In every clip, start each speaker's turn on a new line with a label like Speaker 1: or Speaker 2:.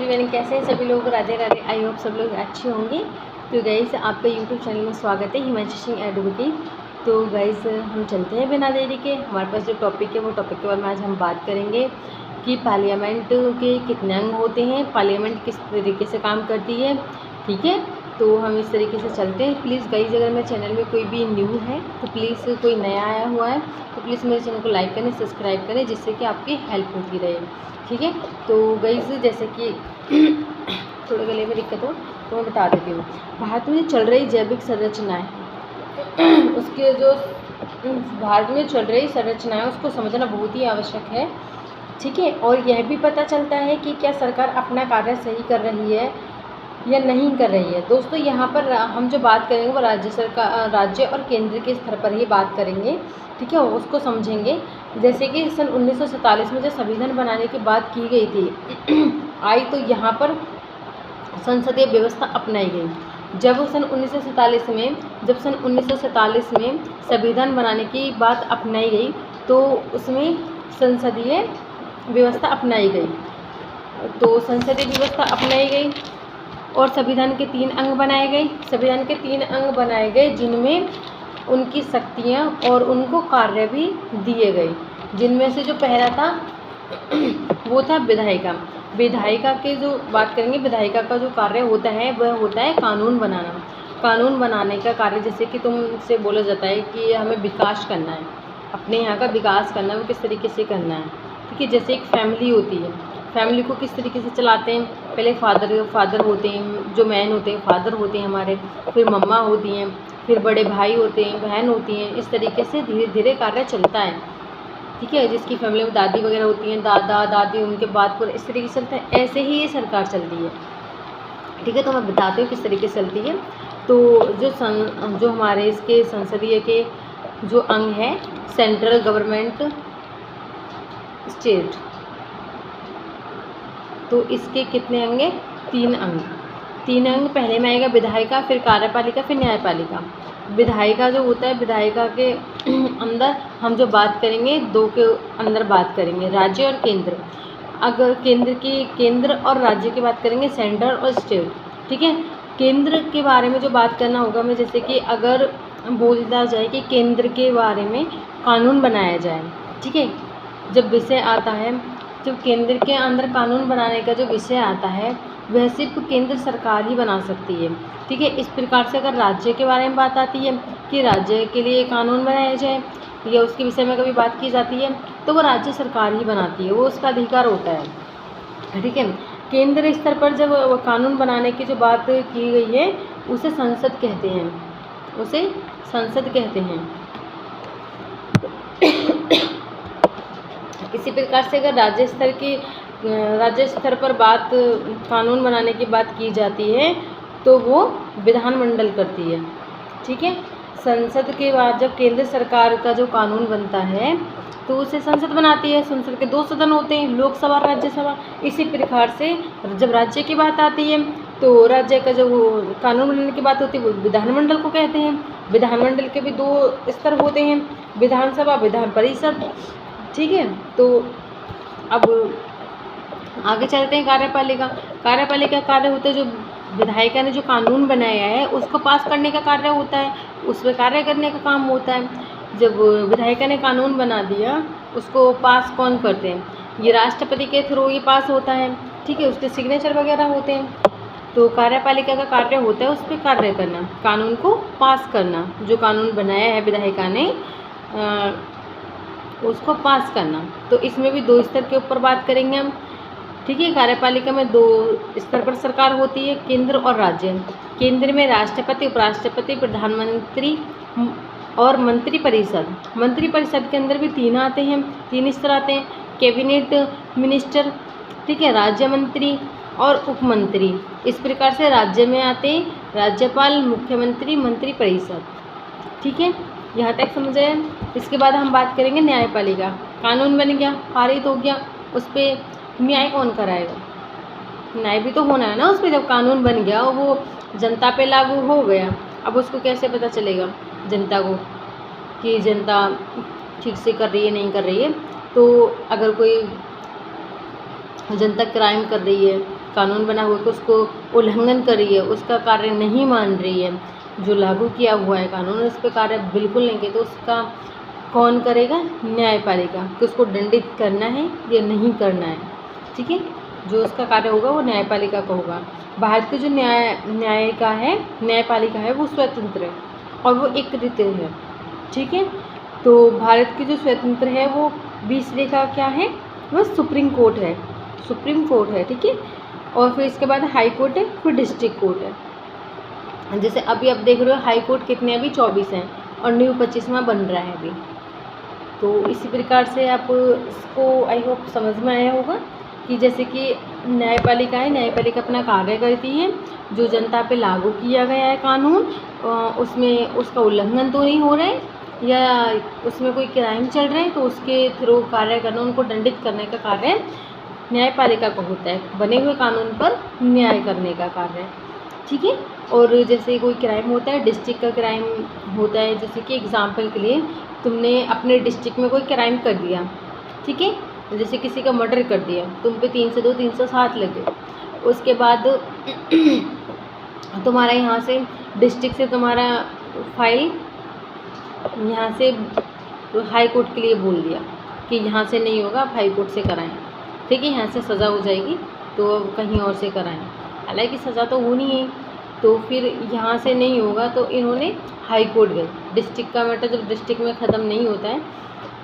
Speaker 1: Everyone, कैसे हैं सभी लोग। राधे राधे। आई होप सब लोग अच्छे होंगे। तो गाइस, आपका यूट्यूब चैनल में स्वागत है, हिमांशी सिंह एडवोकेट। तो गाइस, हम चलते हैं बिना देरी के। हमारे पास जो टॉपिक है वो टॉपिक के बारे में आज हम बात करेंगे कि पार्लियामेंट के कितने अंग होते हैं, पार्लियामेंट किस तरीके से काम करती है। ठीक है, तो हम इस तरीके से चलते हैं। प्लीज़ गाइस, अगर मेरे चैनल में कोई भी न्यू है तो प्लीज़, कोई नया आया हुआ है तो प्लीज़ मेरे चैनल को लाइक करें, सब्सक्राइब करें, जिससे कि आपकी हेल्प होती रहे। ठीक है, तो गाइस जैसे कि थोड़े गले में दिक्कत हो तो मैं बता देती हूँ। भारत में चल रही जैविक संरचनाएँ उसके जो भारत में चल रही संरचनाएँ उसको समझना बहुत ही आवश्यक है। ठीक है, और यह भी पता चलता है कि क्या सरकार अपना कार्य सही कर रही है या नहीं कर रही है। दोस्तों, यहाँ पर हम जो बात करेंगे वो राज्य और केंद्र के स्तर पर ही बात करेंगे। ठीक है, उसको समझेंगे। जैसे कि सन 1947 में जब संविधान बनाने की बात की गई थी आई, तो यहाँ पर संसदीय व्यवस्था अपनाई गई। जब सन 1947 में संविधान बनाने की बात अपनाई गई तो उसमें संसदीय व्यवस्था अपनाई गई। तो संसदीय व्यवस्था अपनाई गई और संविधान के 3 अंग बनाए गए। संविधान के 3 अंग बनाए गए जिनमें उनकी शक्तियाँ और उनको कार्य भी दिए गए। जिनमें से जो पहला था वो था विधायिका। विधायिका के जो बात करेंगे, विधायिका का जो कार्य होता है वह होता है कानून बनाना। कानून बनाने का कार्य, जैसे कि तुमसे बोला जाता है कि हमें विकास करना है, अपने यहाँ का विकास करना है, वो किस तरीके से करना है। ठीक है, जैसे एक फैमिली होती है, फैमिली को किस तरीके से चलाते हैं। पहले फादर होते हैं, जो मैन होते हैं फादर होते हैं हमारे, फिर मम्मा होती हैं, फिर बड़े भाई होते हैं, बहन होती हैं। इस तरीके से धीरे धीरे कार्य चलता है। ठीक है, जिसकी फैमिली में दादी वगैरह होती हैं, दादा दादी, उनके बाद पूरा इस तरीके से चलता है। ऐसे ही ये सरकार चलती है। ठीक है, तो मैं बताती हूँ किस तरीके से चलती है। तो जो हमारे इसके संसदीय के जो अंग है, सेंट्रल गवर्नमेंट, स्टेट, तो इसके कितने अंग हैं? 3 अंग। 3 अंग पहले में आएगा विधायिका, फिर कार्यपालिका, फिर न्यायपालिका। विधायिका जो होता है, विधायिका के अंदर हम जो बात करेंगे 2 के अंदर बात करेंगे, राज्य और केंद्र। अगर केंद्र और राज्य की बात करेंगे, सेंटर और स्टेट। ठीक है, केंद्र के बारे में जो बात करना होगा मैं, जैसे कि अगर बोला जाए कि केंद्र के बारे में कानून बनाया जाए। ठीक है, जब विषय आता है, जब केंद्र के अंदर कानून बनाने का जो विषय आता है वह सिर्फ केंद्र सरकार ही बना सकती है। ठीक है, इस प्रकार से अगर राज्य के बारे में बात आती है कि राज्य के लिए कानून बनाया जाए या उसके विषय में कभी बात की जाती है तो वो राज्य सरकार ही बनाती है, वो उसका अधिकार होता है। ठीक है, केंद्र स्तर पर जब कानून बनाने की जो बात की गई है उसे संसद कहते हैं, उसे संसद कहते हैं। इसी प्रकार से अगर राज्य स्तर पर बात कानून बनाने की बात की जाती है तो वो विधानमंडल करती है। ठीक है, संसद के बाद जब केंद्र सरकार का जो कानून बनता है तो उसे संसद बनाती है। संसद के 2 सदन होते हैं, लोकसभा और राज्यसभा। इसी प्रकार से जब राज्य की बात आती है तो राज्य का जो कानून बनाने की बात होती है वो विधानमंडल को कहते हैं। विधानमंडल के भी 2 स्तर होते हैं, विधानसभा, विधान परिषद। ठीक है, तो अब आगे चलते हैं। कार्यपालिका। कार्यपालिका का कार्य होता है, जो विधायिका ने जो कानून बनाया है उसको पास करने का कार्य होता है, उसमें कार्य करने का काम होता है। जब विधायिका ने कानून बना दिया उसको पास कौन करते हैं? ये राष्ट्रपति के थ्रू ये पास होता है। ठीक है, उसके सिग्नेचर वगैरह होते हैं। तो कार्यपालिका का कार्य होता है उस पर कार्य करना, कानून को पास करना। जो कानून बनाया है विधायिका ने उसको पास करना। तो इसमें भी 2 स्तर के ऊपर बात करेंगे हम। ठीक है, कार्यपालिका में 2 स्तर पर सरकार होती है, केंद्र और राज्य। केंद्र में राष्ट्रपति, उपराष्ट्रपति, प्रधानमंत्री और मंत्रिपरिषद। मंत्रिपरिषद के अंदर भी 3 आते हैं, 3 स्तर आते हैं। कैबिनेट मिनिस्टर, ठीक है, राज्य मंत्री और उप मंत्री। इस प्रकार से राज्य में आते हैं राज्यपाल, मुख्यमंत्री, मंत्रिपरिषद। ठीक है, यहाँ तक समझे। इसके बाद हम बात करेंगे न्यायपालिका। कानून बन गया, पारित हो गया, उस पर न्याय कौन कराएगा? न्याय भी तो होना है ना उस पर। जब कानून बन गया और वो जनता पे लागू हो गया, अब उसको कैसे पता चलेगा जनता को कि जनता ठीक से कर रही है नहीं कर रही है। तो अगर कोई जनता क्राइम कर रही है कानून बना हुआ है कि उसको उल्लंघन कर रही है, उसका कार्य नहीं मान रही है, जो लागू किया हुआ है कानून उस पर कार्य बिल्कुल नहीं किया, तो उसका कौन करेगा? न्यायपालिका, कि उसको दंडित करना है या नहीं करना है। ठीक है, जो उसका कार्य होगा वो न्यायपालिका का होगा। भारत की जो न्यायपालिका है वो स्वतंत्र है और वो एकीकृत है। ठीक है, तो भारत की जो स्वतंत्र है वो 20 रेखा क्या है? वो सुप्रीम कोर्ट है, सुप्रीम कोर्ट है। ठीक है, और फिर इसके बाद हाई कोर्ट है, फिर डिस्ट्रिक्ट कोर्ट है। जैसे अभी आप देख रहे हो हाई कोर्ट कितने अभी 24 हैं और न्यू 25वां बन रहा है अभी। तो इसी प्रकार से आप इसको आई होप समझ में आया होगा कि जैसे कि न्यायपालिका है, न्यायपालिका अपना कार्य करती है, जो जनता पे लागू किया गया है कानून उसमें उसका उल्लंघन तो नहीं हो रहा है या उसमें कोई क्राइम चल रहे हैं तो उसके थ्रू कार्य करना, उनको दंडित करने का कार्य न्यायपालिका का होता है, बने हुए कानून पर न्याय करने का कार्य। ठीक है, और जैसे कोई क्राइम होता है, डिस्ट्रिक्ट का क्राइम होता है, जैसे कि एग्जाम्पल के लिए तुमने अपने डिस्ट्रिक्ट में कोई क्राइम कर दिया, ठीक है, जैसे किसी का मर्डर कर दिया, तुम पे 302 307 लगे, उसके बाद तुम्हारा यहाँ से डिस्ट्रिक्ट से तुम्हारा फाइल यहाँ से हाई कोर्ट के लिए बोल दिया कि यहाँ से नहीं होगा, आप हाई कोर्ट से कराएं। ठीक है, यहाँ से सज़ा हो जाएगी तो कहीं और से कराएं, हालांकि सज़ा तो होनी है, तो फिर यहाँ से नहीं होगा तो इन्होंने हाई कोर्ट गए। डिस्ट्रिक्ट का मैटर जब डिस्ट्रिक्ट में ख़त्म नहीं होता है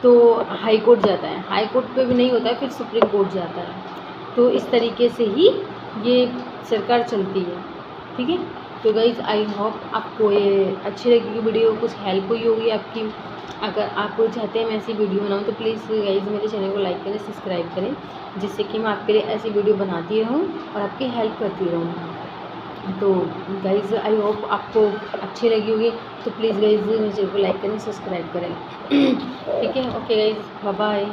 Speaker 1: तो हाई कोर्ट जाता है, हाई कोर्ट पे भी नहीं होता है फिर सुप्रीम कोर्ट जाता है। तो इस तरीके से ही ये सरकार चलती है। ठीक है, तो गाइज़ आई होप आपको ये अच्छी लगेगी वीडियो, कुछ हेल्प हुई होगी आपकी। अगर आप चाहते हैं मैं ऐसी वीडियो बनाऊँ तो प्लीज़ गाइज़ मेरे चैनल को लाइक करें, सब्सक्राइब करें, जिससे कि मैं आपके लिए ऐसी वीडियो बनाती रहूँ और आपकी हेल्प करती रहूँ। तो गाइज़ आई होप आपको अच्छी लगी होगी, तो प्लीज़ गाइज़ मेरे चैनल को लाइक करें, सब्सक्राइब करें। ठीक है, ओके गाइज़, बाय बाय।